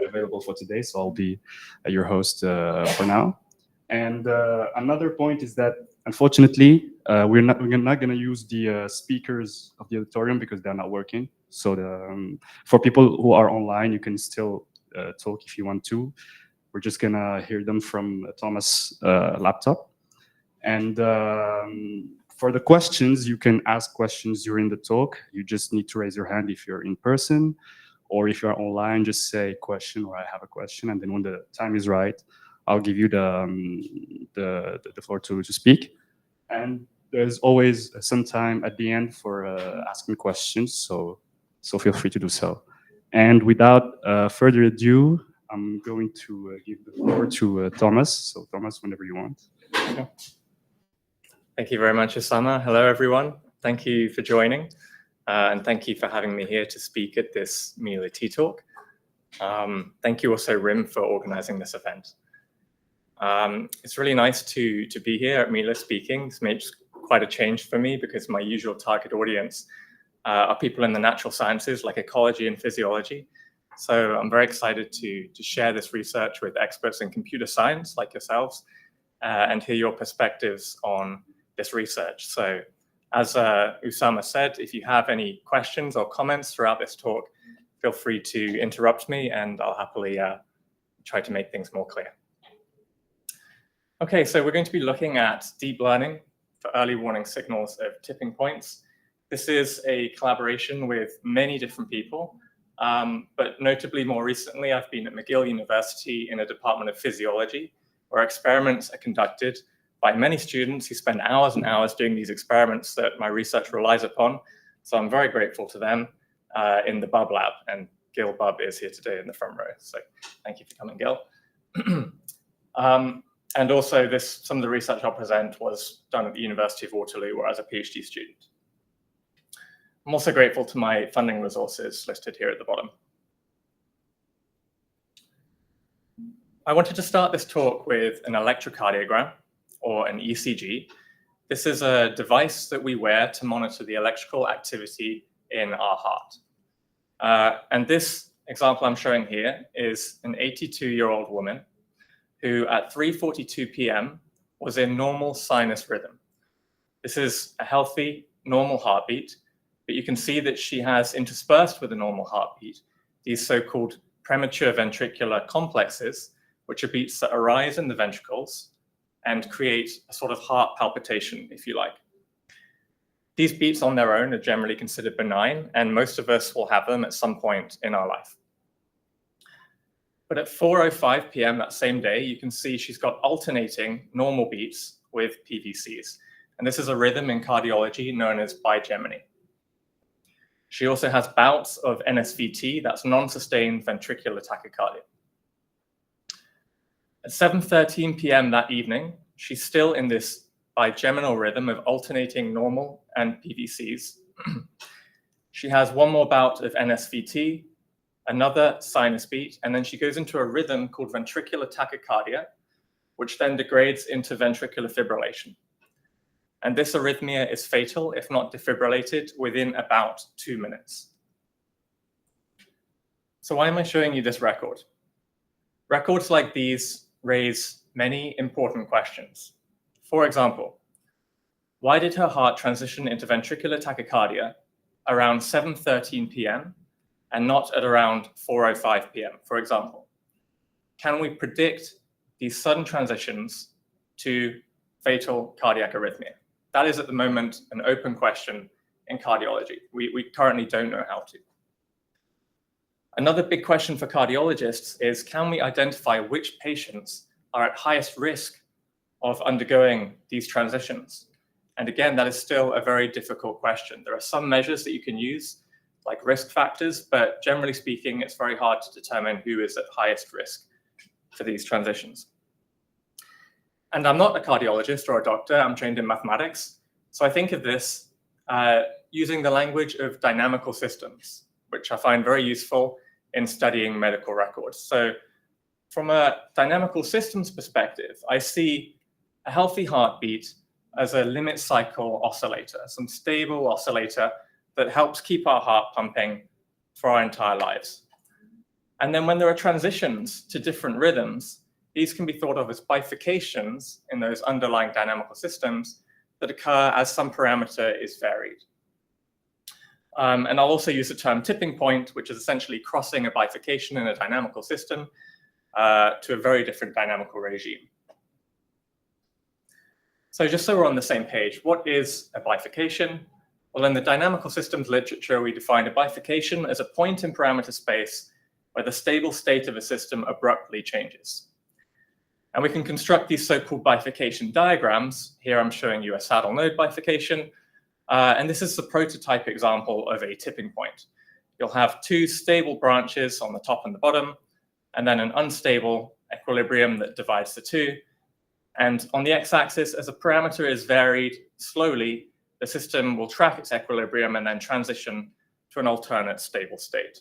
available for today, so I'll be your host for now. And another point is that, unfortunately, we're not going to use the speakers of the auditorium because they're not working. So for people who are online, you can still talk if you want to. We're just going to hear them from Thomas' laptop. And for the questions, you can ask questions during the talk. You just need to raise your hand if you're in person, or if you're online, just say question or I have a question. And then when the time is right, I'll give you the floor to speak. And there's always some time at the end for asking questions, so feel free to do so. And without further ado, I'm going to give the floor to Thomas. So Thomas, whenever you want. Okay. Thank you very much, Osama. Hello, everyone. Thank you for joining. And thank you for having me here to speak at this McGill Tea Talk. Thank you also, RIM, for organizing this event. It's really nice to be here at McGill speaking. This makes quite a change for me because my usual target audience are people in the natural sciences like ecology and physiology. So I'm very excited to share this research with experts in computer science like yourselves and hear your perspectives on this research. So as Osama said, if you have any questions or comments throughout this talk, feel free to interrupt me and I'll happily try to make things more clear. Okay, so we're going to be looking at deep learning for early warning signals of tipping points. This is a collaboration with many different people, but notably more recently, I've been at McGill University in a department of physiology, where experiments are conducted by many students who spend hours and hours doing these experiments that my research relies upon. So I'm very grateful to them in the Bub Lab, and Gil Bub is here today in the front row. So thank you for coming, Gil. And also some of the research I'll present was done at the University of Waterloo, where I was a PhD student. I'm also grateful to my funding resources listed here at the bottom. I wanted to start this talk with an electrocardiogram, or an ECG. This is a device that we wear to monitor the electrical activity in our heart. And this example I'm showing here is an 82-year-old woman who at 3:42 p.m. was in normal sinus rhythm. This is a healthy, normal heartbeat, but you can see that she has interspersed with a normal heartbeat these so-called premature ventricular complexes, which are beats that arise in the ventricles and create a sort of heart palpitation, if you like. These beats on their own are generally considered benign, and most of us will have them at some point in our life. But at 4:05 p.m. that same day, you can see she's got alternating normal beats with PVCs. And this is a rhythm in cardiology known as bigeminy. She also has bouts of NSVT, that's non-sustained ventricular tachycardia. At 7:13 p.m. that evening, she's still in this bigeminal rhythm of alternating normal and PVCs. She has one more bout of NSVT, another sinus beat, and then she goes into a rhythm called ventricular tachycardia, which then degrades into ventricular fibrillation. And this arrhythmia is fatal, if not defibrillated, within about 2 minutes. So why am I showing you this record? Records like these raise many important questions. For example, why did her heart transition into ventricular tachycardia around 7:13 p.m. and not at around 4:05 p.m., for example? Can we predict these sudden transitions to fatal cardiac arrhythmia? That is at the moment an open question in cardiology. We currently don't know how to. Another big question for cardiologists is, can we identify which patients are at highest risk of undergoing these transitions? And again, that is still a very difficult question. There are some measures that you can use, like risk factors, but generally speaking, it's very hard to determine who is at highest risk for these transitions. And I'm not a cardiologist or a doctor, I'm trained in mathematics. So I think of this using the language of dynamical systems, which I find very useful in studying medical records. So from a dynamical systems perspective, I see a healthy heartbeat as a limit cycle oscillator, some stable oscillator that helps keep our heart pumping for our entire lives. And then when there are transitions to different rhythms, these can be thought of as bifurcations in those underlying dynamical systems that occur as some parameter is varied. And I'll also use the term tipping point, which is essentially crossing a bifurcation in a dynamical system to a very different dynamical regime. So just so we're on the same page, what is a bifurcation? Well, in the dynamical systems literature, we define a bifurcation as a point in parameter space where the stable state of a system abruptly changes. And we can construct these so-called bifurcation diagrams. Here I'm showing you a saddle node bifurcation. And this is the prototype example of a tipping point. You'll have two stable branches on the top and the bottom, and then an unstable equilibrium that divides the two. And on the x-axis, as a parameter is varied slowly, the system will track its equilibrium and then transition to an alternate stable state.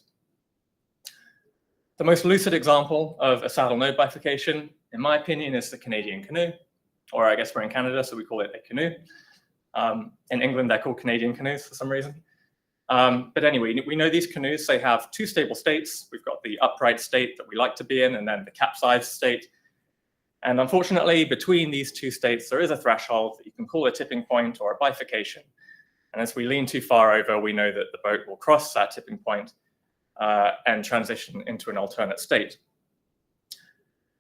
The most lucid example of a saddle node bifurcation, in my opinion, is the Canadian canoe, or I guess we're in Canada, so we call it a canoe. In England, they're called Canadian canoes for some reason. But anyway, we know these canoes, they have two stable states. We've got the upright state that we like to be in, and then the capsized state. And unfortunately, between these two states, there is a threshold that you can call a tipping point or a bifurcation. And as we lean too far over, we know that the boat will cross that tipping point and transition into an alternate state.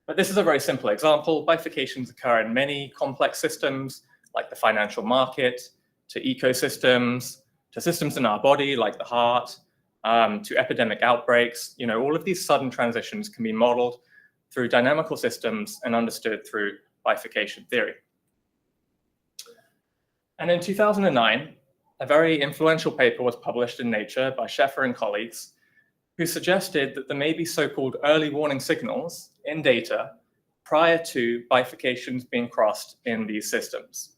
But this is a very simple example. Bifurcations occur in many complex systems, like the financial market, to ecosystems, to systems in our body, like the heart, to epidemic outbreaks. You know, all of these sudden transitions can be modeled through dynamical systems and understood through bifurcation theory. And in 2009, a very influential paper was published in Nature by Sheffer and colleagues, who suggested that there may be so-called early warning signals in data prior to bifurcations being crossed in these systems.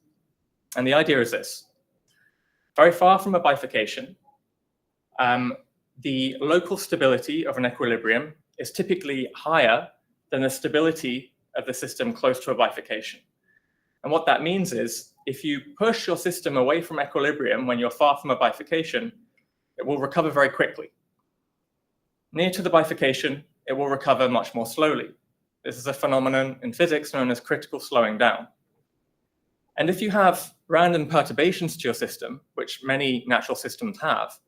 And the idea is this: very far from a bifurcation, the local stability of an equilibrium is typically higher than the stability of the system close to a bifurcation. And what that means is, if you push your system away from equilibrium when you're far from a bifurcation, it will recover very quickly. Near to the bifurcation, it will recover much more slowly. This is a phenomenon in physics known as critical slowing down. And if you have random perturbations to your system, which many natural systems have,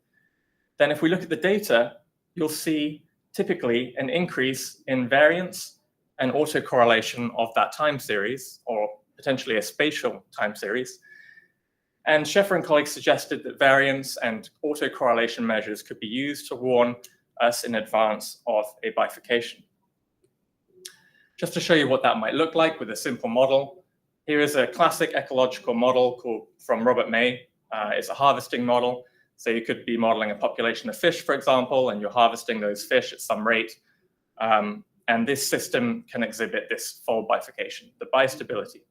then if we look at the data, you'll see typically an increase in variance and autocorrelation of that time series, or potentially a spatial time series. And Sheffer and colleagues suggested that variance and autocorrelation measures could be used to warn us in advance of a bifurcation. Just to show you what that might look like with a simple model, here is a classic ecological model from Robert May. It's a harvesting model. So you could be modeling a population of fish, for example, and you're harvesting those fish at some rate. And this system can exhibit this fold bifurcation, the bistability.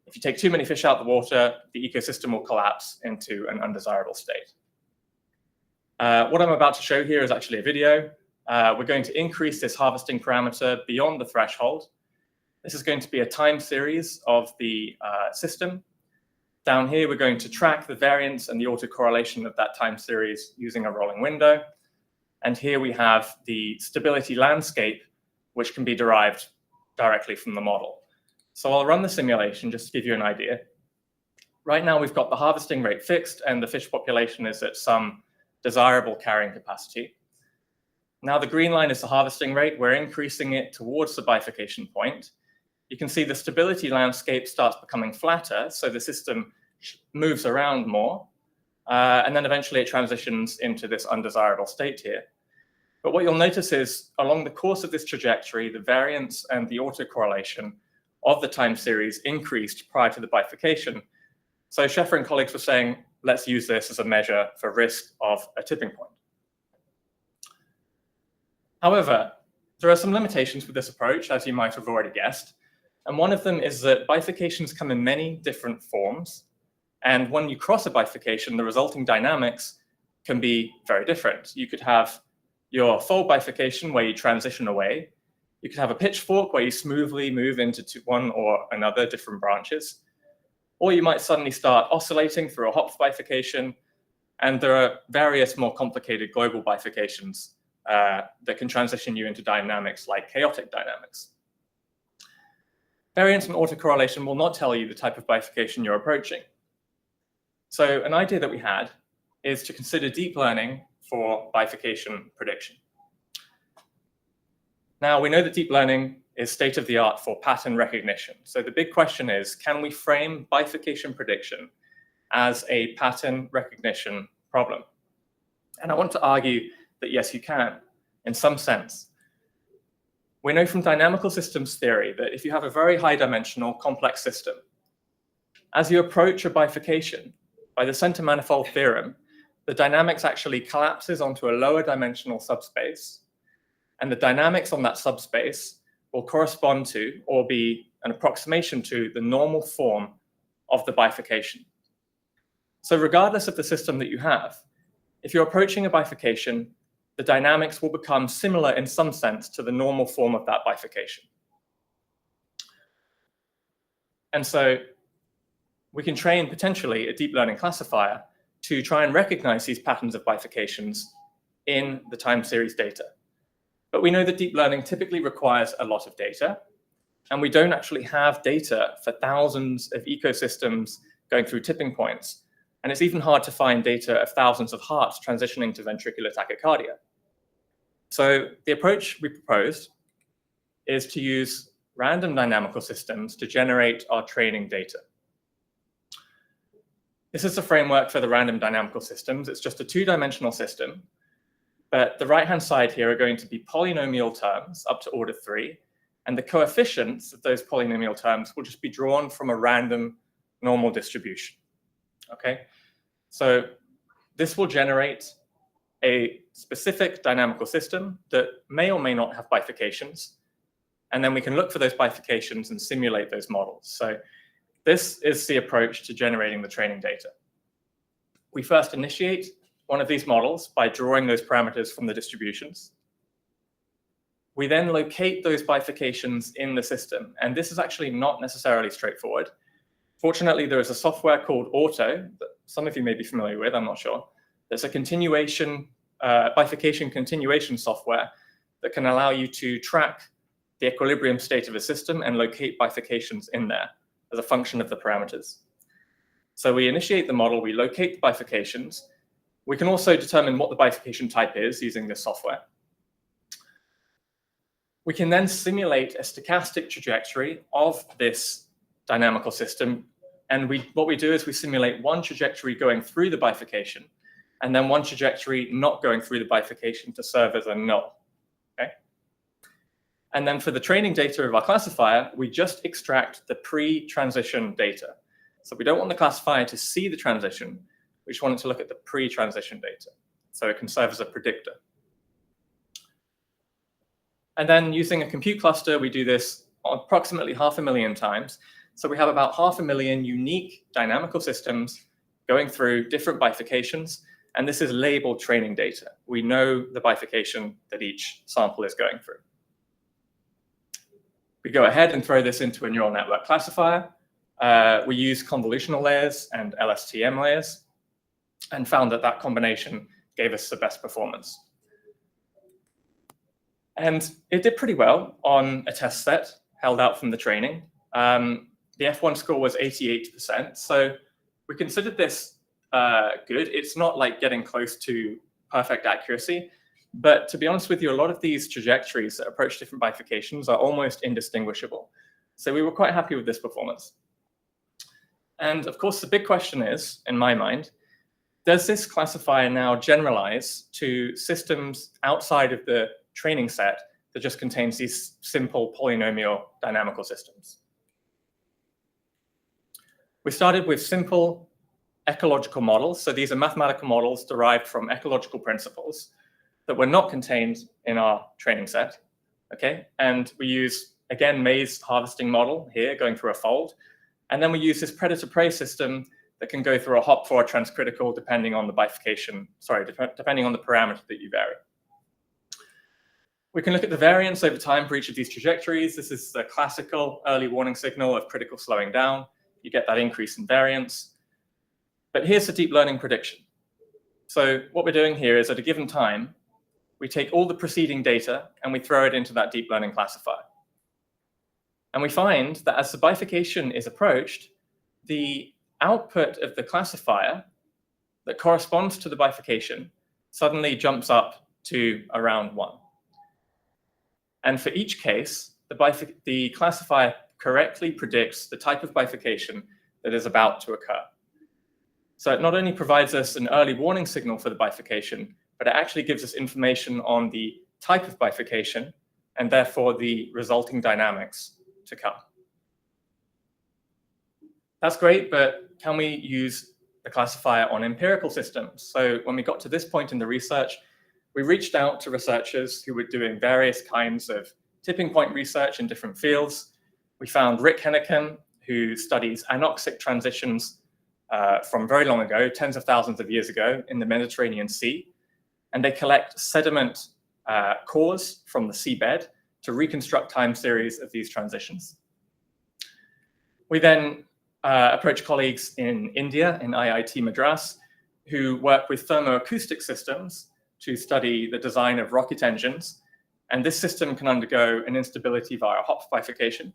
If you take too many fish out of the water, the ecosystem will collapse into an undesirable state. What I'm about to show here is actually a video. We're going to increase this harvesting parameter beyond the threshold. This is going to be a time series of the system. Down here, we're going to track the variance and the autocorrelation of that time series using a rolling window. And here we have the stability landscape, which can be derived directly from the model. So I'll run the simulation just to give you an idea. Right now, we've got the harvesting rate fixed and the fish population is at some desirable carrying capacity. Now the green line is the harvesting rate. We're increasing it towards the bifurcation point. You can see the stability landscape starts becoming flatter, so the system moves around more, and then eventually it transitions into this undesirable state here. But what you'll notice is, along the course of this trajectory, the variance and the autocorrelation of the time series increased prior to the bifurcation. So Sheffer and colleagues were saying, let's use this as a measure for risk of a tipping point. However, there are some limitations with this approach, as you might have already guessed. And one of them is that bifurcations come in many different forms. And when you cross a bifurcation, the resulting dynamics can be very different. You could have your fold bifurcation where you transition away. You could have a pitchfork where you smoothly move into one or another different branches. Or you might suddenly start oscillating through a hop bifurcation. And there are various more complicated global bifurcations that can transition you into dynamics like chaotic dynamics. Variance and autocorrelation will not tell you the type of bifurcation you're approaching. So an idea that we had is to consider deep learning for bifurcation prediction. Now, we know that deep learning is state-of-the-art for pattern recognition. So the big question is, can we frame bifurcation prediction as a pattern recognition problem? And I want to argue that yes, you can, in some sense. We know from dynamical systems theory that if you have a very high-dimensional complex system, as you approach a bifurcation, by the center manifold theorem, the dynamics actually collapses onto a lower dimensional subspace, and the dynamics on that subspace will correspond to or be an approximation to the normal form of the bifurcation. So regardless of the system that you have, if you're approaching a bifurcation, the dynamics will become similar in some sense to the normal form of that bifurcation. And so we can train potentially a deep learning classifier to try and recognize these patterns of bifurcations in the time series data. But we know that deep learning typically requires a lot of data, and we don't actually have data for thousands of ecosystems going through tipping points. And it's even hard to find data of thousands of hearts transitioning to ventricular tachycardia. So the approach we proposed is to use random dynamical systems to generate our training data. This is the framework for the random dynamical systems. It's just a two-dimensional system, but the right-hand side here are going to be polynomial terms up to order 3, and the coefficients of those polynomial terms will just be drawn from a random normal distribution. Okay, so this will generate a specific dynamical system that may or may not have bifurcations, and then we can look for those bifurcations and simulate those models. So this is the approach to generating the training data. We first initiate one of these models by drawing those parameters from the distributions. We then locate those bifurcations in the system, and this is actually not necessarily straightforward. Fortunately, there is a software called Auto that some of you may be familiar with, I'm not sure. There's a bifurcation continuation software that can allow you to track the equilibrium state of a system and locate bifurcations in there as a function of the parameters. So we initiate the model, we locate the bifurcations. We can also determine what the bifurcation type is using this software. We can then simulate a stochastic trajectory of this dynamical system. And what we do is we simulate one trajectory going through the bifurcation and then one trajectory not going through the bifurcation to serve as a null. Okay? And then for the training data of our classifier, we just extract the pre-transition data. So we don't want the classifier to see the transition. We just want it to look at the pre-transition data. So it can serve as a predictor. And then using a compute cluster, we do this approximately 500,000 times. So we have about 500,000 unique dynamical systems going through different bifurcations. And this is labeled training data. We know the bifurcation that each sample is going through. We go ahead and throw this into a neural network classifier. We use convolutional layers and LSTM layers and found that that combination gave us the best performance. And it did pretty well on a test set held out from the training. The F1 score was 88%. So we considered this good. It's not like getting close to perfect accuracy. But to be honest with you, a lot of these trajectories that approach different bifurcations are almost indistinguishable. So we were quite happy with this performance. And of course, the big question is, in my mind, does this classifier now generalize to systems outside of the training set that just contains these simple polynomial dynamical systems? We started with simple ecological models. So these are mathematical models derived from ecological principles that were not contained in our training set. Okay, and we use, again, maze harvesting model here going through a fold. And then we use this predator-prey system that can go through a hop for a transcritical depending on the bifurcation, depending on the parameter that you vary. We can look at the variance over time for each of these trajectories. This is the classical early warning signal of critical slowing down. You get that increase in variance. But here's the deep learning prediction. So what we're doing here is at a given time, we take all the preceding data and we throw it into that deep learning classifier. And we find that as the bifurcation is approached, the output of the classifier that corresponds to the bifurcation suddenly jumps up to around 1. And for each case, the classifier correctly predicts the type of bifurcation that is about to occur. So it not only provides us an early warning signal for the bifurcation, but it actually gives us information on the type of bifurcation and therefore the resulting dynamics to come. That's great, but can we use the classifier on empirical systems? So when we got to this point in the research, we reached out to researchers who were doing various kinds of tipping point research in different fields. We found Rick Henneken, who studies anoxic transitions from very long ago, tens of thousands of years ago, in the Mediterranean Sea. And they collect sediment cores from the seabed to reconstruct time series of these transitions. We then approached colleagues in India, in IIT Madras, who work with thermoacoustic systems to study the design of rocket engines. And this system can undergo an instability via Hopf bifurcation.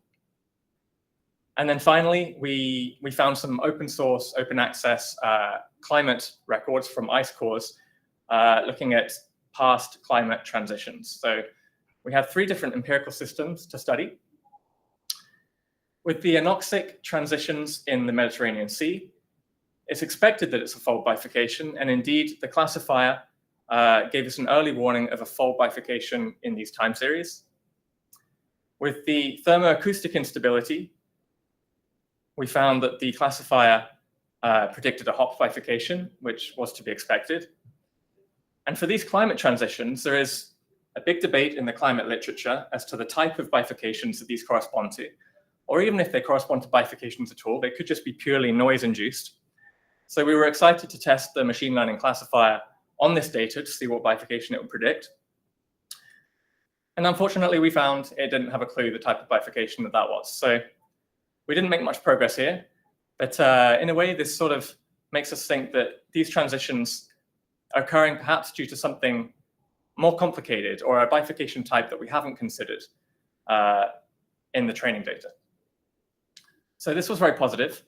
And then finally, we found some open source, open access climate records from ice cores looking at past climate transitions. So we have 3 different empirical systems to study. With the anoxic transitions in the Mediterranean Sea, it's expected that it's a fold bifurcation, and indeed the classifier gave us an early warning of a fold bifurcation in these time series. With the thermoacoustic instability, we found that the classifier predicted a Hopf bifurcation, which was to be expected. And for these climate transitions, there is a big debate in the climate literature as to the type of bifurcations that these correspond to. Or even if they correspond to bifurcations at all, they could just be purely noise-induced. So we were excited to test the machine learning classifier on this data to see what bifurcation it would predict. And unfortunately, we found it didn't have a clue the type of bifurcation that was. So we didn't make much progress here. But in a way, this sort of makes us think that these transitions are occurring perhaps due to something more complicated or a bifurcation type that we haven't considered in the training data. So this was very positive.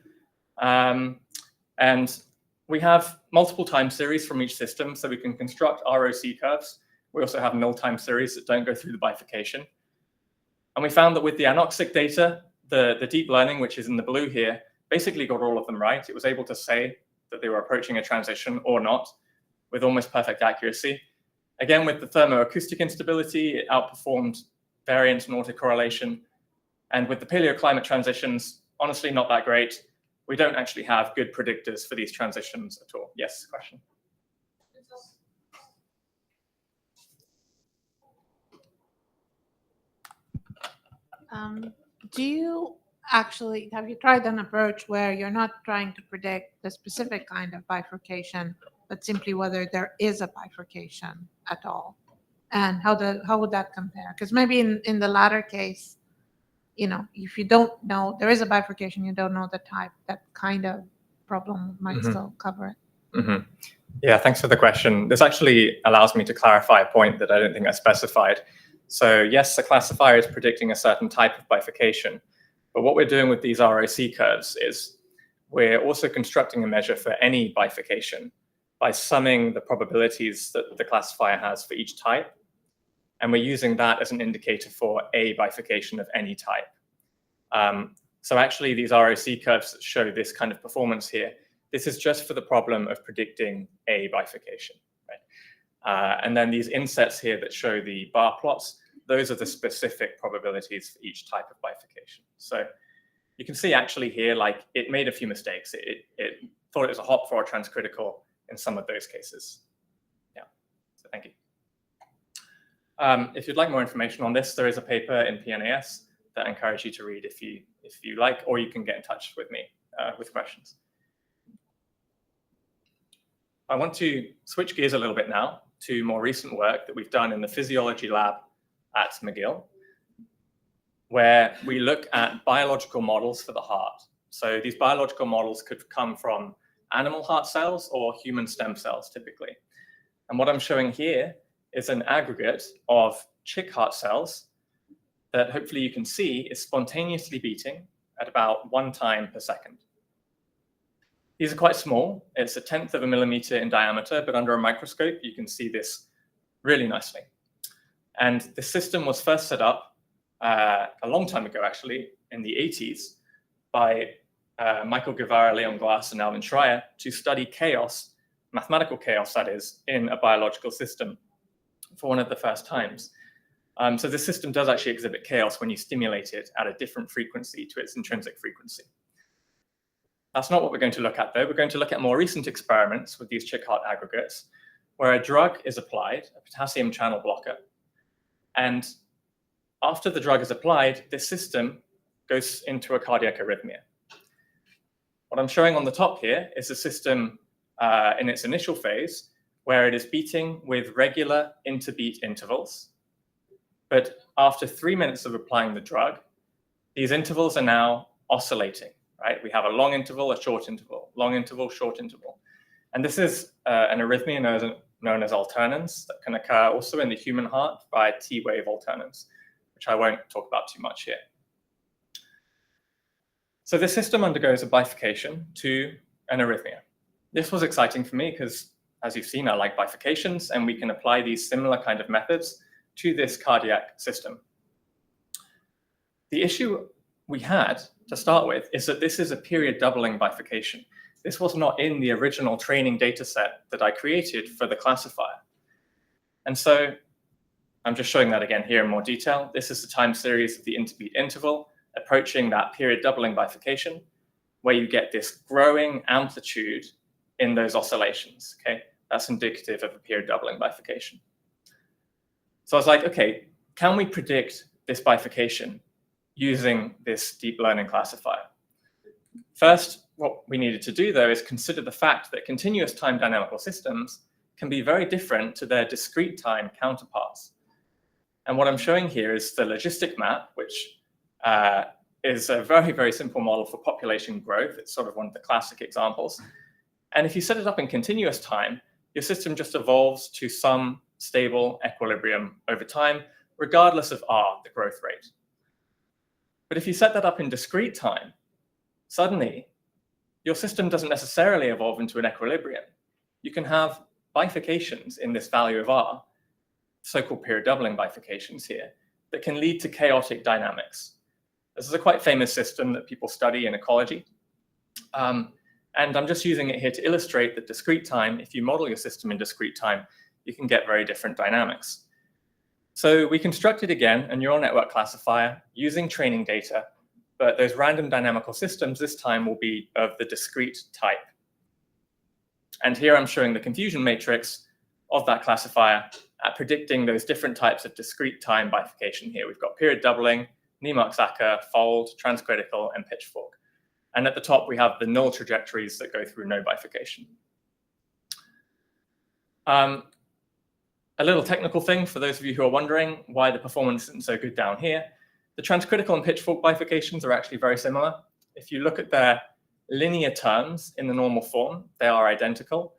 And we have multiple time series from each system, so we can construct ROC curves. We also have null time series that don't go through the bifurcation. And we found that with the anoxic data, the deep learning, which is in the blue here, basically got all of them right. It was able to say that they were approaching a transition or not with almost perfect accuracy. Again, with the thermoacoustic instability, it outperformed variance and autocorrelation. And with the paleoclimate transitions, honestly, not that great. We don't actually have good predictors for these transitions at all. Yes, question? Have you tried an approach where you're not trying to predict the specific kind of bifurcation, but simply whether there is a bifurcation at all? And how would that compare? Because maybe in the latter case, if you don't know there is a bifurcation, you don't know the type, that kind of problem might still cover it. Yeah, thanks for the question. This actually allows me to clarify a point that I don't think I specified. So yes, the classifier is predicting a certain type of bifurcation, but what we're doing with these ROC curves is we're also constructing a measure for any bifurcation by summing the probabilities that the classifier has for each type. And we're using that as an indicator for a bifurcation of any type. So actually, these ROC curves that show this kind of performance here, this is just for the problem of predicting a bifurcation, right? And then these insets here that show the bar plots, those are the specific probabilities for each type of bifurcation. So you can see actually here, like it made a few mistakes. It thought it was a Hopf or a transcritical in some of those cases. Yeah, so thank you. If you'd like more information on this, there is a paper in PNAS that I encourage you to read if you like, or you can get in touch with me with questions. I want to switch gears a little bit now to more recent work that we've done in the physiology lab at McGill, where we look at biological models for the heart. So these biological models could come from animal heart cells or human stem cells typically. And what I'm showing here is an aggregate of chick heart cells that hopefully you can see is spontaneously beating at about 1 time per second. These are quite small. It's 1/10 of a millimeter in diameter, but under a microscope, you can see this really nicely. And the system was first set up a long time ago, actually, in the 80s, by Michael Guevara, Leon Glass, and Alvin Schreier to study chaos, mathematical chaos, that is, in a biological system for one of the first times. So the system does actually exhibit chaos when you stimulate it at a different frequency to its intrinsic frequency. That's not what we're going to look at, though. We're going to look at more recent experiments with these chick heart aggregates, where a drug is applied, a potassium channel blocker, and after the drug is applied, this system goes into a cardiac arrhythmia. What I'm showing on the top here is the system in its initial phase, where it is beating with regular interbeat intervals. But after 3 minutes of applying the drug, these intervals are now oscillating, right? We have a long interval, a short interval, long interval, short interval. And this is an arrhythmia known as alternance that can occur also in the human heart by T-wave alternance, which I won't talk about too much here. So this system undergoes a bifurcation to an arrhythmia. This was exciting for me because, as you've seen, I like bifurcations, and we can apply these similar kind of methods to this cardiac system. The issue we had to start with is that this is a period doubling bifurcation. This was not in the original training data set that I created for the classifier. And so I'm just showing that again here in more detail. This is the time series of the interbeat interval approaching that period doubling bifurcation, where you get this growing amplitude in those oscillations, okay? That's indicative of a period doubling bifurcation. So I was like, okay, can we predict this bifurcation using this deep learning classifier? First, what we needed to do, though, is consider the fact that continuous time dynamical systems can be very different to their discrete time counterparts. And what I'm showing here is the logistic map, which is a very, very simple model for population growth. It's sort of one of the classic examples. And if you set it up in continuous time, your system just evolves to some stable equilibrium over time, regardless of R, the growth rate. But if you set that up in discrete time, suddenly your system doesn't necessarily evolve into an equilibrium. You can have bifurcations in this value of R, so-called period doubling bifurcations here, that can lead to chaotic dynamics. This is a quite famous system that people study in ecology. And I'm just using it here to illustrate that discrete time, if you model your system in discrete time, you can get very different dynamics. So we constructed, again, a neural network classifier using training data, but those random dynamical systems this time will be of the discrete type. And here I'm showing the confusion matrix of that classifier at predicting those different types of discrete time bifurcation here. We've got period doubling, Niemark-Zacher, fold, transcritical, and pitchfork. And at the top, we have the null trajectories that go through no bifurcation. A little technical thing for those of you who are wondering why the performance isn't so good down here. The transcritical and pitchfork bifurcations are actually very similar. If you look at their linear terms in the normal form, they are identical.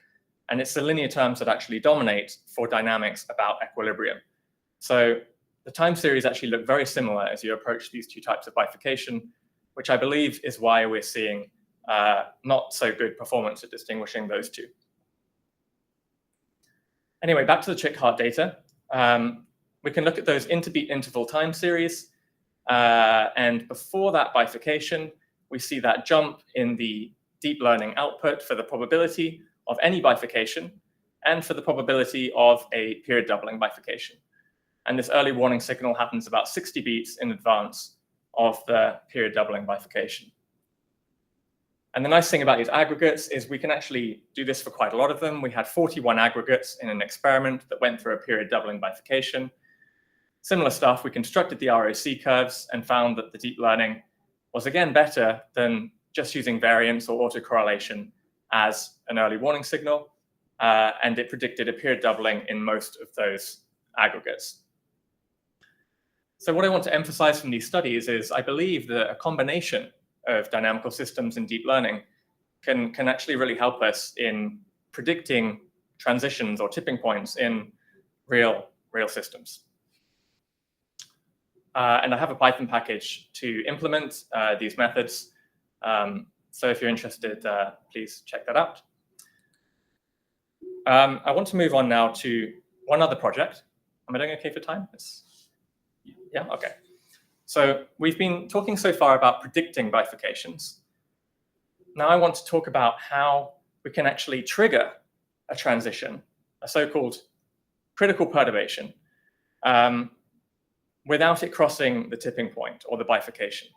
And it's the linear terms that actually dominate for dynamics about equilibrium. So the time series actually look very similar as you approach these two types of bifurcation, which I believe is why we're seeing not so good performance at distinguishing those two. Anyway, back to the chick heart data. We can look at those interbeat interval time series. And before that bifurcation, we see that jump in the deep learning output for the probability of any bifurcation and for the probability of a period doubling bifurcation. And this early warning signal happens about 60 beats in advance of the period doubling bifurcation. And the nice thing about these aggregates is we can actually do this for quite a lot of them. We had 41 aggregates in an experiment that went through a period doubling bifurcation. Similar stuff, we constructed the ROC curves and found that the deep learning was again better than just using variance or autocorrelation as an early warning signal. And it predicted a period doubling in most of those aggregates. So what I want to emphasize from these studies is I believe that a combination of dynamical systems and deep learning can actually really help us in predicting transitions or tipping points in real systems. And I have a Python package to implement these methods. So if you're interested, please check that out. I want to move on now to one other project. Am I doing okay for time? Yeah, okay. So we've been talking so far about predicting bifurcations. Now I want to talk about how we can actually trigger a transition, a so-called critical perturbation, without it crossing the tipping point or the bifurcation.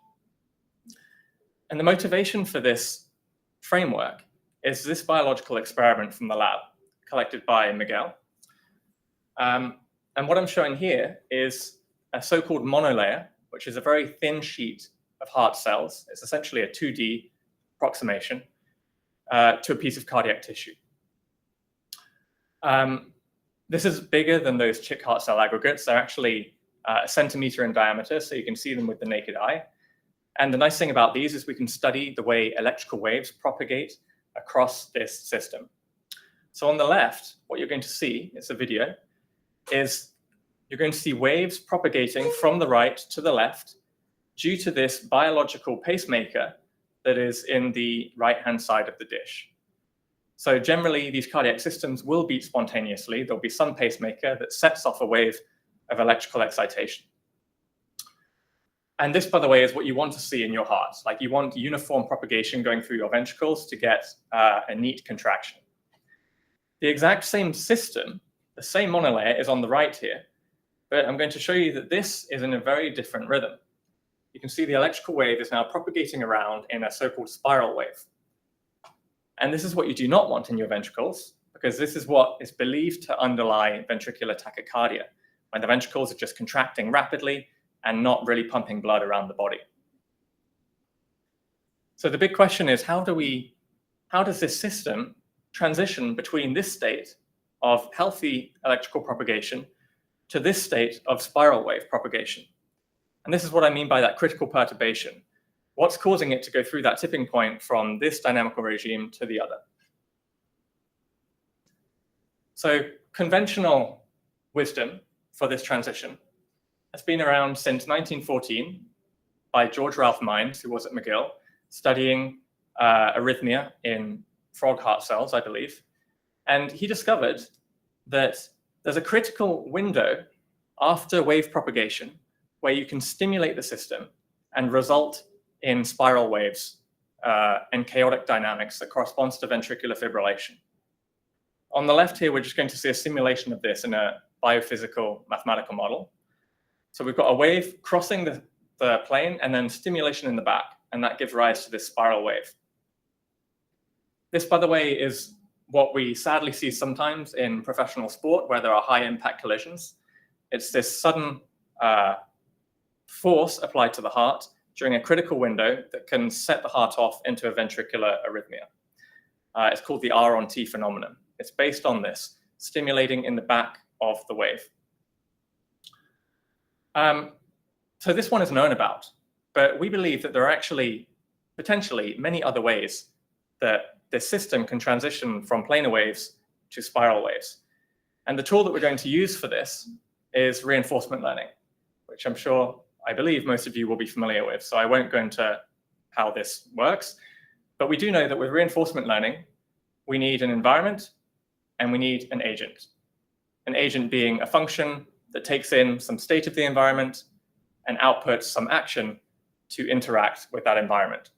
And the motivation for this framework is this biological experiment from the lab collected by McGill. And what I'm showing here is a so-called monolayer, which is a very thin sheet of heart cells. It's essentially a 2D approximation to a piece of cardiac tissue. This is bigger than those chick heart cell aggregates. They're actually a centimeter in diameter, so you can see them with the naked eye. And the nice thing about these is we can study the way electrical waves propagate across this system. So on the left, what you're going to see, it's a video, is you're going to see waves propagating from the right to the left due to this biological pacemaker that is in the right-hand side of the dish. So generally, these cardiac systems will beat spontaneously. There'll be some pacemaker that sets off a wave of electrical excitation. And this, by the way, is what you want to see in your heart. Like, you want uniform propagation going through your ventricles to get a neat contraction. The exact same system, the same monolayer, is on the right here, but I'm going to show you that this is in a very different rhythm. You can see the electrical wave is now propagating around in a so-called spiral wave. And this is what you do not want in your ventricles, because this is what is believed to underlie ventricular tachycardia, when the ventricles are just contracting rapidly and not really pumping blood around the body. So the big question is, how does this system transition between this state of healthy electrical propagation to this state of spiral wave propagation? And this is what I mean by that critical perturbation. What's causing it to go through that tipping point from this dynamical regime to the other? So conventional wisdom for this transition has been around since 1914 by George Ralph Mines, who was at McGill, studying arrhythmia in frog heart cells, I believe. And he discovered that there's a critical window after wave propagation where you can stimulate the system and result in spiral waves and chaotic dynamics that corresponds to ventricular fibrillation. On the left here, we're just going to see a simulation of this in a biophysical mathematical model. So we've got a wave crossing the plane and then stimulation in the back, and that gives rise to this spiral wave. This, by the way, is what we sadly see sometimes in professional sport where there are high impact collisions. It's this sudden force applied to the heart during a critical window that can set the heart off into a ventricular arrhythmia. It's called the R on T phenomenon. It's based on this, stimulating in the back of the wave. So this one is known about, but we believe that there are actually potentially many other ways that this system can transition from planar waves to spiral waves. And the tool that we're going to use for this is reinforcement learning, which I believe most of you will be familiar with. So I won't go into how this works, but we do know that with reinforcement learning, we need an environment and we need an agent. An agent being a function that takes in some state of the environment and outputs some action to interact with that environment.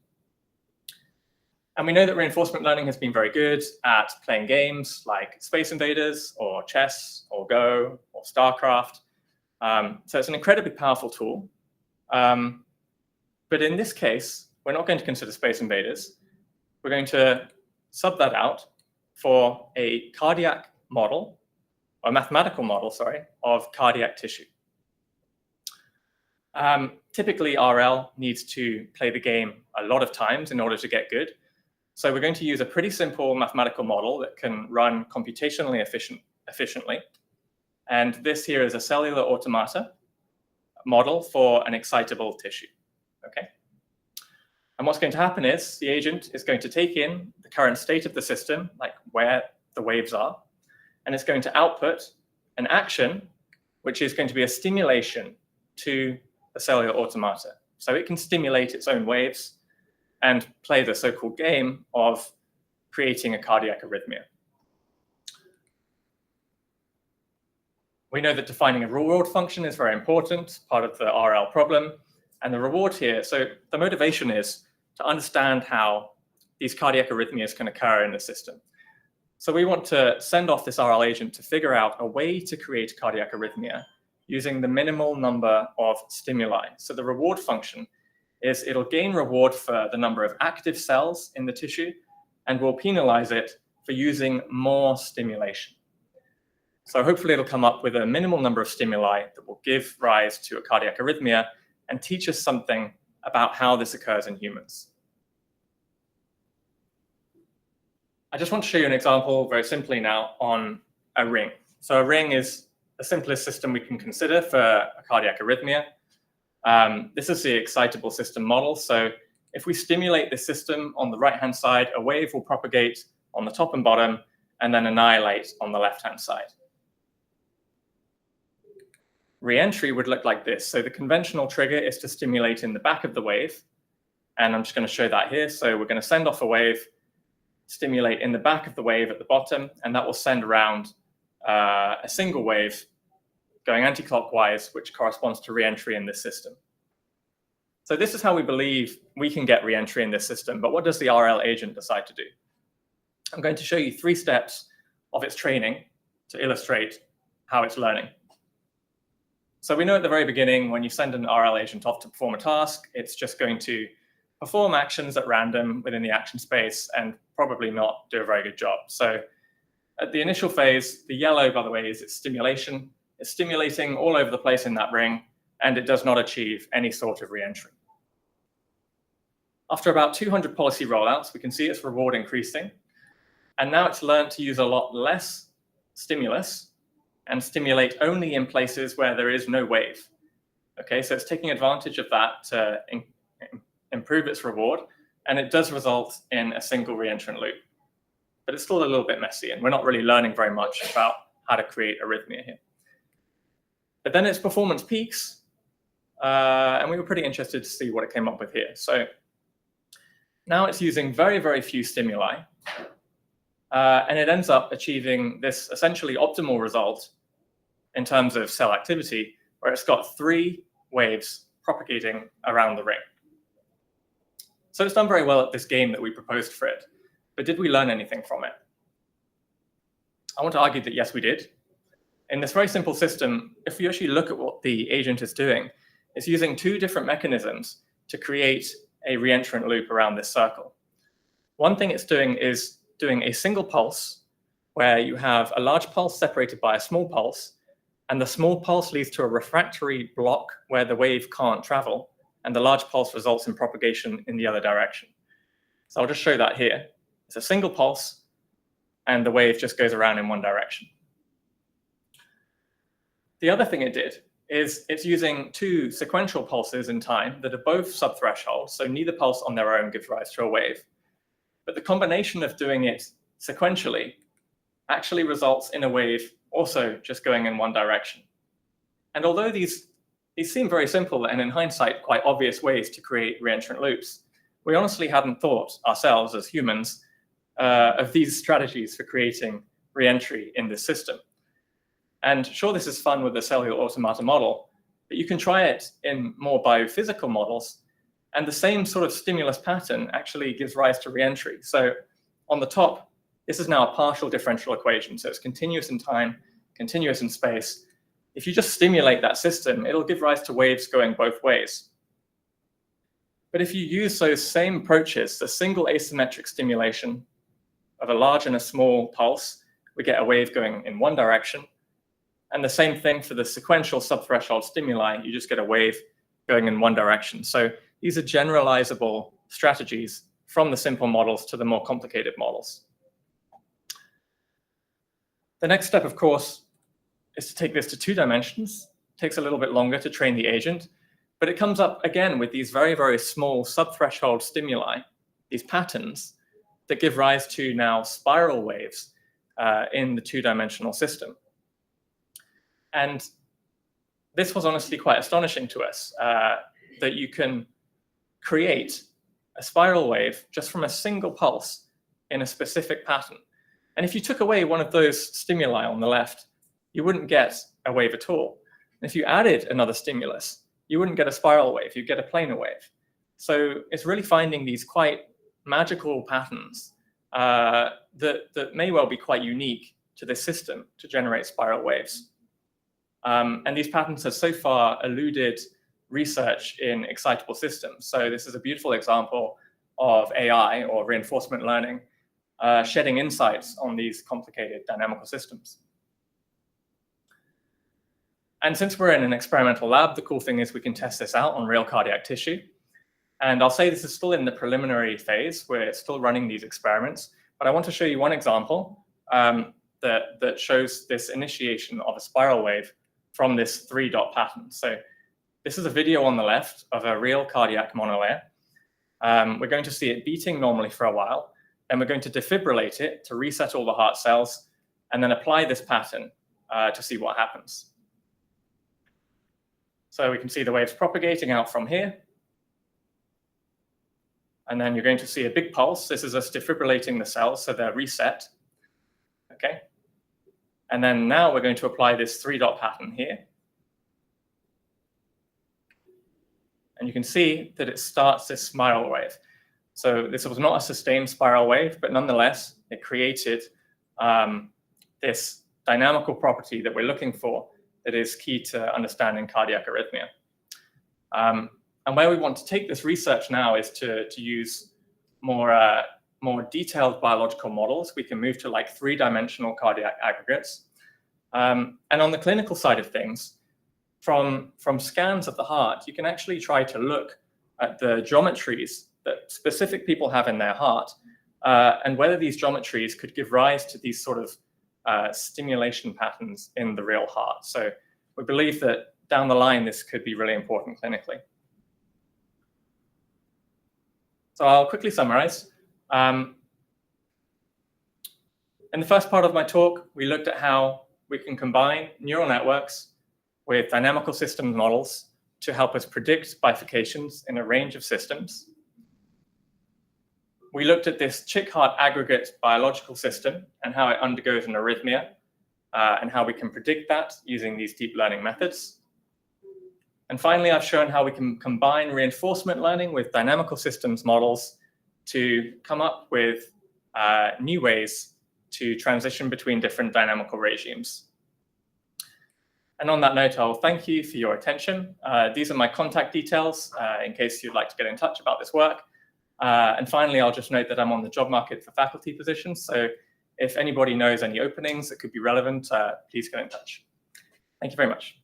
And we know that reinforcement learning has been very good at playing games like Space Invaders or chess or Go or StarCraft. So it's an incredibly powerful tool. But in this case, we're not going to consider Space Invaders. We're going to sub that out for a cardiac model, or a mathematical model, sorry, of cardiac tissue. Typically, RL needs to play the game a lot of times in order to get good. So we're going to use a pretty simple mathematical model that can run computationally efficiently. And this here is a cellular automata model for an excitable tissue, okay? And what's going to happen is the agent is going to take in the current state of the system, like where the waves are, and it's going to output an action, which is going to be a stimulation to the cellular automata. So it can stimulate its own waves and play the so-called game of creating a cardiac arrhythmia. We know that defining a reward function is very important, part of the RL problem. And the reward here, so the motivation is to understand how these cardiac arrhythmias can occur in the system. So we want to send off this RL agent to figure out a way to create cardiac arrhythmia using the minimal number of stimuli. So the reward function is it'll gain reward for the number of active cells in the tissue and will penalize it for using more stimulation. So hopefully it'll come up with a minimal number of stimuli that will give rise to a cardiac arrhythmia and teach us something about how this occurs in humans. I just want to show you an example very simply now on a ring. So a ring is the simplest system we can consider for a cardiac arrhythmia. This is the excitable system model. So if we stimulate this system on the right-hand side, a wave will propagate on the top and bottom and then annihilate on the left-hand side. Re-entry would look like this. So the conventional trigger is to stimulate in the back of the wave. And I'm just going to show that here. So we're going to send off a wave, stimulate in the back of the wave at the bottom, and that will send around a single wave going anti-clockwise, which corresponds to re-entry in this system. So this is how we believe we can get re-entry in this system. But what does the RL agent decide to do? I'm going to show you 3 steps of its training to illustrate how it's learning. So we know at the very beginning, when you send an RL agent off to perform a task, it's just going to perform actions at random within the action space and probably not do a very good job. So at the initial phase, the yellow, by the way, is its stimulation. It's stimulating all over the place in that ring, and it does not achieve any sort of re-entry. After about 200 policy rollouts, we can see its reward increasing. And now it's learned to use a lot less stimulus and stimulate only in places where there is no wave. Okay, so it's taking advantage of that to improve its reward, and it does result in a single re-entrant loop. But it's still a little bit messy, and we're not really learning very much about how to create arrhythmia here. But then its performance peaks, and we were pretty interested to see what it came up with here. So now it's using very, very few stimuli, and it ends up achieving this essentially optimal result in terms of cell activity, where it's got 3 waves propagating around the ring. So it's done very well at this game that we proposed for it. But did we learn anything from it? I want to argue that yes, we did. In this very simple system, if you actually look at what the agent is doing, it's using 2 different mechanisms to create a re-entrant loop around this circle. One thing it's doing is doing a single pulse, where you have a large pulse separated by a small pulse, and the small pulse leads to a refractory block where the wave can't travel, and the large pulse results in propagation in the other direction. So I'll just show that here. It's a single pulse, and the wave just goes around in one direction. The other thing it did is it's using 2 sequential pulses in time that are both subthreshold, so neither pulse on their own gives rise to a wave. But the combination of doing it sequentially actually results in a wave also just going in one direction. And although these seem very simple and in hindsight quite obvious ways to create re-entrant loops, we honestly hadn't thought ourselves as humans of these strategies for creating re-entry in this system. And sure, this is fun with the cellular automata model, but you can try it in more biophysical models, and the same sort of stimulus pattern actually gives rise to re-entry. So on the top, this is now a partial differential equation. So it's continuous in time, continuous in space. If you just stimulate that system, it'll give rise to waves going both ways. But if you use those same approaches, the single asymmetric stimulation of a large and a small pulse, we get a wave going in one direction. And the same thing for the sequential subthreshold stimuli, you just get a wave going in one direction. So these are generalizable strategies from the simple models to the more complicated models. The next step, of course, is to take this to 2 dimensions. It takes a little bit longer to train the agent, but it comes up again with these very, very small subthreshold stimuli, these patterns that give rise to now spiral waves in the 2-dimensional system. And this was honestly quite astonishing to us, that you can create a spiral wave just from a single pulse in a specific pattern. And if you took away one of those stimuli on the left, you wouldn't get a wave at all. And if you added another stimulus, you wouldn't get a spiral wave, you'd get a planar wave. So it's really finding these quite magical patterns that may well be quite unique to this system to generate spiral waves. And these patterns have so far eluded research in excitable systems. So this is a beautiful example of AI, or reinforcement learning, shedding insights on these complicated dynamical systems. And since we're in an experimental lab, the cool thing is we can test this out on real cardiac tissue. And I'll say this is still in the preliminary phase. We're still running these experiments. But I want to show you one example that shows this initiation of a spiral wave from this 3-dot pattern. So this is a video on the left of a real cardiac monolayer. We're going to see it beating normally for a while, and we're going to defibrillate it to reset all the heart cells, and then apply this pattern to see what happens. So we can see the waves propagating out from here. And then you're going to see a big pulse. This is us defibrillating the cells, so they're reset. Okay. And then now we're going to apply this 3-dot pattern here. And you can see that it starts this spiral wave. So this was not a sustained spiral wave, but nonetheless, it created this dynamical property that we're looking for that is key to understanding cardiac arrhythmia. And where we want to take this research now is to use more detailed biological models. We can move to like 3-dimensional cardiac aggregates. And on the clinical side of things, from scans of the heart, you can actually try to look at the geometries that specific people have in their heart, and whether these geometries could give rise to these sort of stimulation patterns in the real heart. So we believe that down the line, this could be really important clinically. So I'll quickly summarize. In the first part of my talk, we looked at how we can combine neural networks with dynamical systems models to help us predict bifurcations in a range of systems. We looked at this chick heart aggregate biological system and how it undergoes an arrhythmia, and how we can predict that using these deep learning methods. And finally, I've shown how we can combine reinforcement learning with dynamical systems models to come up with new ways to transition between different dynamical regimes. And on that note, I'll thank you for your attention. These are my contact details in case you'd like to get in touch about this work. And finally, I'll just note that I'm on the job market for faculty positions. So if anybody knows any openings that could be relevant, please get in touch. Thank you very much.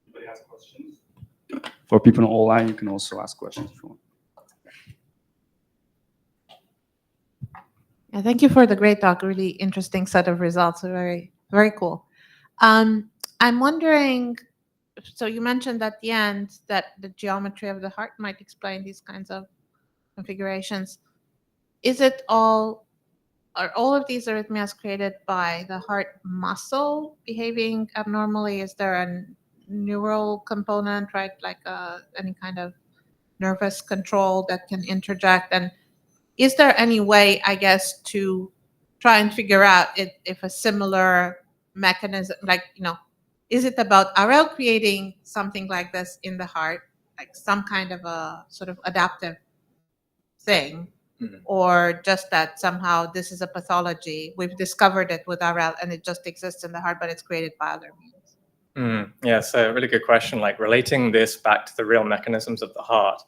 Anybody has questions? For people online, you can also ask questions if you want. Yeah, thank you for the great talk. Really interesting set of results. Very, very cool. I'm wondering, so you mentioned at the end that the geometry of the heart might explain these kinds of configurations. Are all of these arrhythmias created by the heart muscle behaving abnormally? Is there a neural component, right? Like any kind of nervous control that can interject? And is there any way, I guess, to try and figure out if a similar mechanism, like, is it about RL creating something like this in the heart, like some kind of a sort of adaptive thing, or just that somehow this is a pathology? We've discovered it with RL and it just exists in the heart, but it's created by other means. Yeah, so a really good question, like relating this back to the real mechanisms of the heart.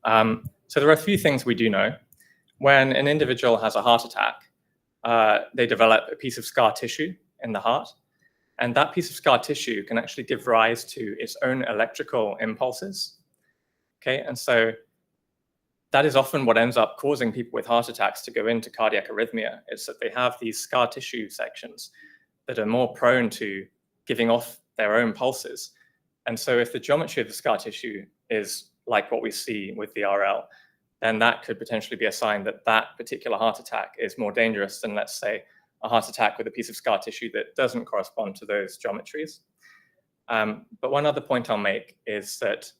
So there are a few things we do know. When an individual has a heart attack, they develop a piece of scar tissue in the heart, and that piece of scar tissue can actually give rise to its own electrical impulses. Okay, and so that is often what ends up causing people with heart attacks to go into cardiac arrhythmia. It's that they have these scar tissue sections that are more prone to giving off their own pulses. And so if the geometry of the scar tissue is like what we see with the RL, then that could potentially be a sign that that particular heart attack is more dangerous than, let's say, a heart attack with a piece of scar tissue that doesn't correspond to those geometries. But one other point I'll make is that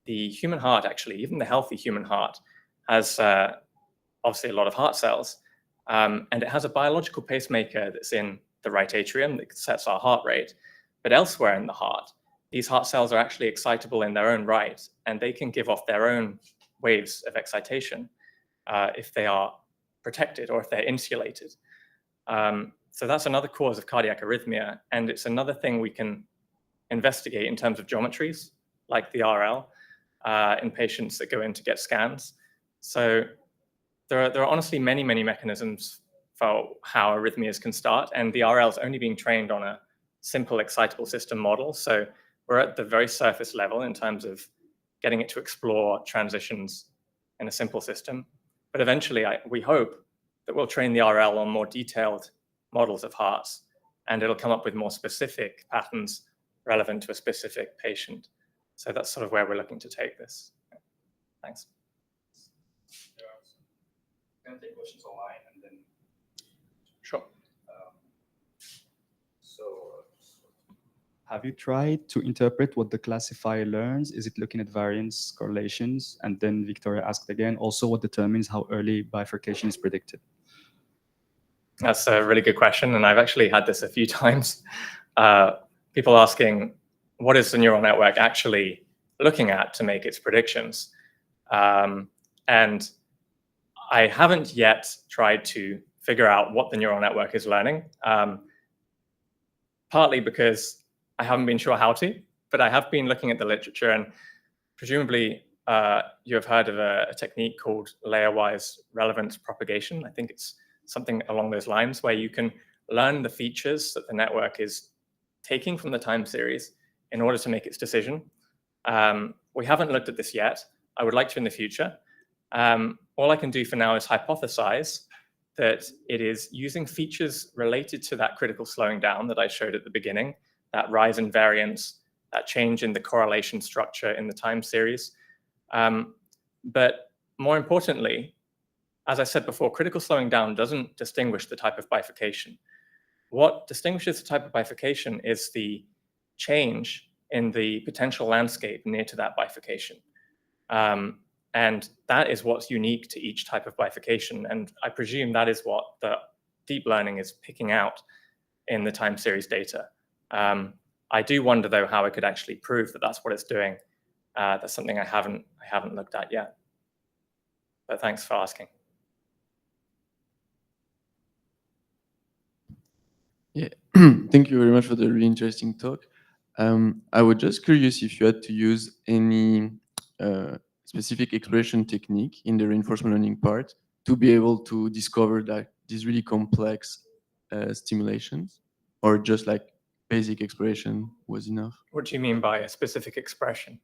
the human heart, actually, even the healthy human heart, has obviously a lot of heart cells, and it has a biological pacemaker that's in the right atrium that sets our heart rate. But elsewhere in the heart, these heart cells are actually excitable in their own right, and they can give off their own waves of excitation if they are protected or if they're insulated. So that's another cause of cardiac arrhythmia, and it's another thing we can investigate in terms of geometries, like the RL, in patients that go in to get scans. So there are honestly many mechanisms for how arrhythmias can start, and the RL is only being trained on a simple excitable system model. So we're at the very surface level in terms of getting it to explore transitions in a simple system. But eventually, we hope that we'll train the RL on more detailed models of hearts, and it'll come up with more specific patterns relevant to a specific patient. So that's sort of where we're looking to take this. Thanks. I'm going to take questions online and then. Sure. Have you tried to interpret what the classifier learns? Is it looking at variance, correlations? And then Victoria asked again, also what determines how early bifurcation is predicted? That's a really good question, and I've actually had this a few times. People asking, what is the neural network actually looking at to make its predictions? And I haven't yet tried to figure out what the neural network is learning, partly because I haven't been sure how to, but I have been looking at the literature, and presumably you have heard of a technique called layer-wise relevance propagation. I think it's something along those lines, where you can learn the features that the network is taking from the time series in order to make its decision. We haven't looked at this yet. I would like to in the future. All I can do for now is hypothesize that it is using features related to that critical slowing down that I showed at the beginning, that rise in variance, that change in the correlation structure in the time series. But more importantly, as I said before, critical slowing down doesn't distinguish the type of bifurcation. What distinguishes the type of bifurcation is the change in the potential landscape near to that bifurcation. And that is what's unique to each type of bifurcation. And I presume that is what the deep learning is picking out in the time series data. I do wonder, though, how I could actually prove that that's what it's doing. That's something I haven't looked at yet. But thanks for asking. Yeah, thank you very much for the really interesting talk. I was just curious if you had to use any specific exploration technique in the reinforcement learning part to be able to discover that these really complex stimulations, or just like basic exploration was enough? What do you mean by a specific expression?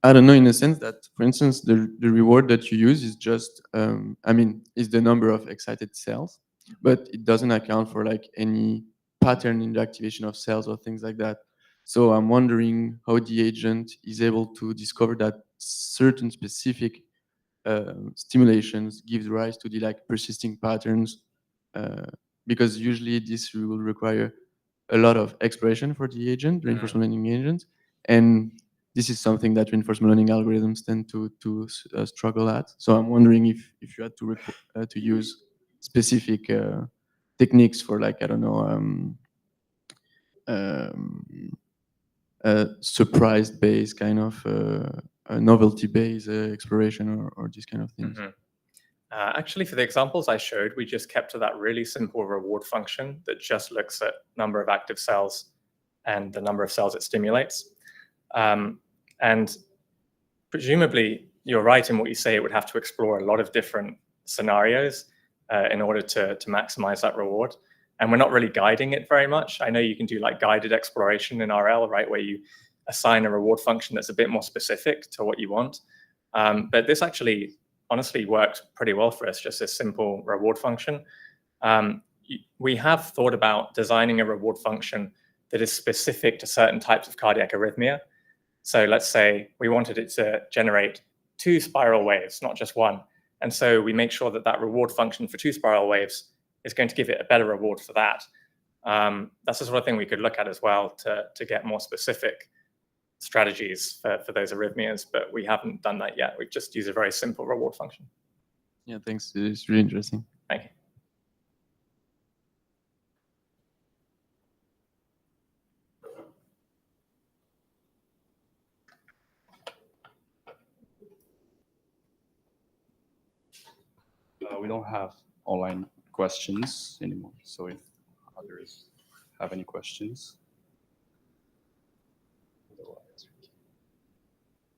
I don't know, in a sense that, for instance, the reward that you use is just, is the number of excited cells, but it doesn't account for like any pattern in the activation of cells or things like that. So I'm wondering how the agent is able to discover that certain specific stimulations gives rise to the like persisting patterns, because usually this will require a lot of exploration for the agent, reinforcement learning agent, and this is something that reinforcement learning algorithms tend to struggle at. So I'm wondering if you had to use specific techniques for, like, I don't know, surprise-based kind of novelty-based exploration or these kind of things. Mm-hmm. Actually, for the examples I showed, we just kept to that really simple reward function that just looks at number of active cells and the number of cells it stimulates. And presumably, you're right in what you say, it would have to explore a lot of different scenarios in order to maximize that reward. And we're not really guiding it very much. I know you can do like guided exploration in RL, right, where you assign a reward function that's a bit more specific to what you want. But this actually honestly worked pretty well for us, just a simple reward function. We have thought about designing a reward function that is specific to certain types of cardiac arrhythmia. So let's say we wanted it to generate 2 spiral waves, not just one. And so we make sure that that reward function for 2 spiral waves is going to give it a better reward for that. That's the sort of thing we could look at as well to get more specific strategies for those arrhythmias, but we haven't done that yet. We've just used a very simple reward function. Yeah, thanks. It's really interesting. Thank you. We don't have online questions anymore, so if others have any questions.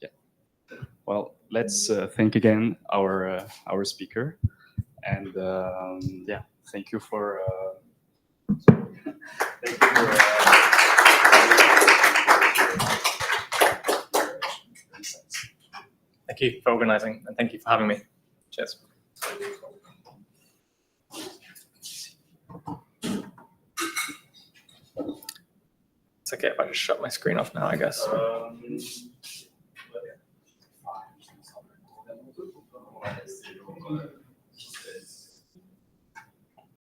Yeah. Well, let's thank again our speaker, and yeah, thank you for. Thank you for Thank you for organizing, and thank you for having me. Cheers. It's okay if I just shut my screen off now, I guess.